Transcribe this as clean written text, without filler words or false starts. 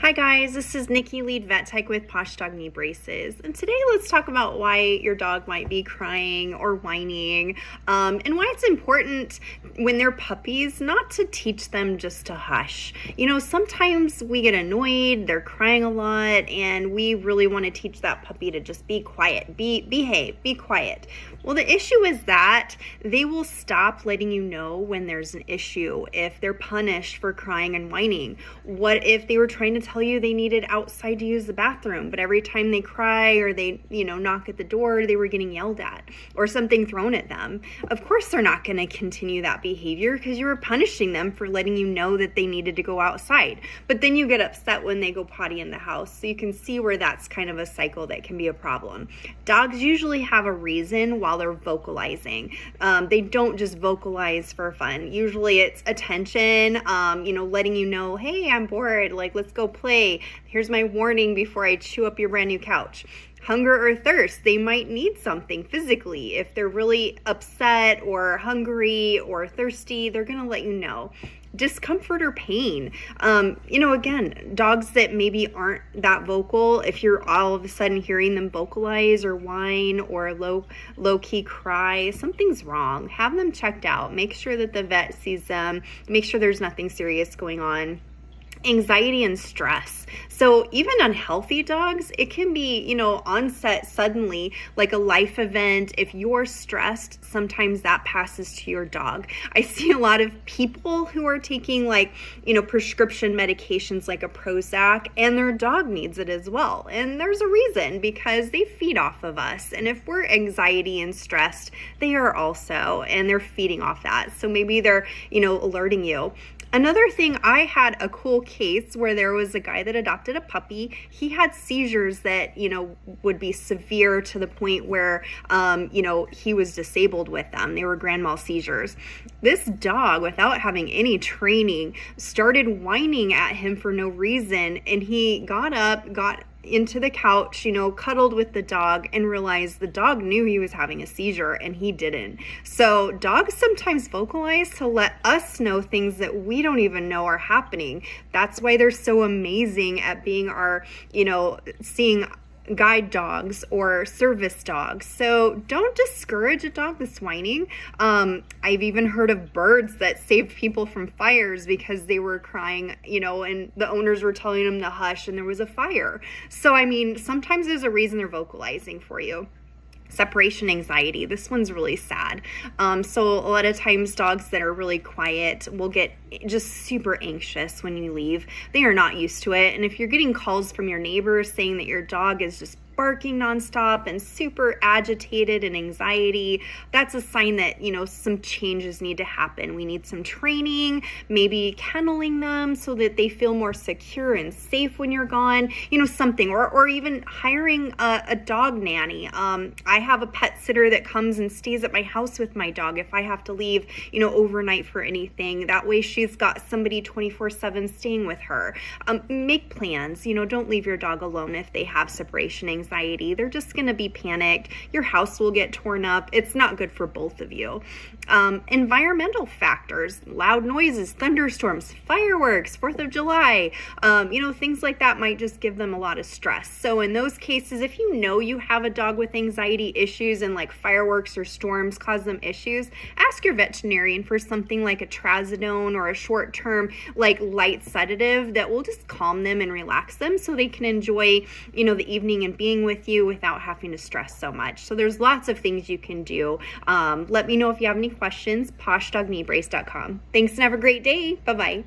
Hi guys, this is Nikki, lead vet tech with PoshDogKneeBraces, and today let's talk about why your dog might be crying or whining, and why it's important when they're puppies not to teach them just to hush. You know, sometimes we get annoyed, they're crying a lot, and we really want to teach that puppy to just be quiet, behave, be quiet. Well, the issue is that they will stop letting you know when there's an issue if they're punished for crying and whining. What if they were trying to tell you they needed outside to use the bathroom, but every time they cry or they, knock at the door, they were getting yelled at or something thrown at them? Of course, they're not going to continue that behavior because you were punishing them for letting you know that they needed to go outside. But then you get upset when they go potty in the house. So you can see where that's kind of a cycle that can be a problem. Dogs usually have a reason while they're vocalizing. They don't just vocalize for fun. Usually it's attention, letting you know, hey, I'm bored, like let's go play. Here's my warning before I chew up your brand new couch. Hunger or thirst, they might need something physically. If they're really upset or hungry or thirsty, they're gonna let you know. Discomfort or pain. Again, dogs that maybe aren't that vocal, if you're all of a sudden hearing them vocalize or whine or low-key cry, something's wrong. Have them checked out. Make sure that the vet sees them. Make sure there's nothing serious going on. Anxiety and stress. So even unhealthy dogs, it can be, onset suddenly, like a life event. If you're stressed, sometimes that passes to your dog. I see a lot of people who are taking prescription medications like a Prozac, and their dog needs it as well. And there's a reason, because they feed off of us. And if we're anxiety and stressed, they are also, and they're feeding off that. So maybe they're, alerting you. Another thing, I had a cool case where there was a guy that adopted a puppy. He had seizures that, would be severe to the point where, he was disabled with them. They were grand mal seizures. This dog, without having any training, started whining at him for no reason. And he got up, got into the couch, cuddled with the dog, and realized the dog knew he was having a seizure and he didn't. So dogs sometimes vocalize to let us know things that we don't even know are happening. That's why they're so amazing at being our, seeing guide dogs or service dogs. So don't discourage a dog that's whining. I've even heard of birds that saved people from fires because they were crying, and the owners were telling them to hush and there was a fire. So, sometimes there's a reason they're vocalizing for you. Separation anxiety. This one's really sad. So a lot of times dogs that are really quiet will get just super anxious when you leave. They are not used to it. And if you're getting calls from your neighbors saying that your dog is just barking nonstop and super agitated and anxiety, that's a sign that, some changes need to happen. We need some training, maybe kenneling them so that they feel more secure and safe when you're gone, something, or even hiring a dog nanny. I have a pet sitter that comes and stays at my house with my dog if I have to leave, overnight for anything. That way she's got somebody 24/7 staying with her. Make plans, don't leave your dog alone if they have separation anxiety. They're just going to be panicked. Your house will get torn up. It's not good for both of you. Environmental factors, loud noises, thunderstorms, fireworks, 4th of July, things like that might just give them a lot of stress. So in those cases, if you have a dog with anxiety issues and like fireworks or storms cause them issues, ask your veterinarian for something like a trazodone or a short-term light sedative that will just calm them and relax them so they can enjoy, the evening and being with you without having to stress so much. So there's lots of things you can do. Let me know if you have any questions. PoshDogKneeBrace.com. Thanks and have a great day. Bye-bye.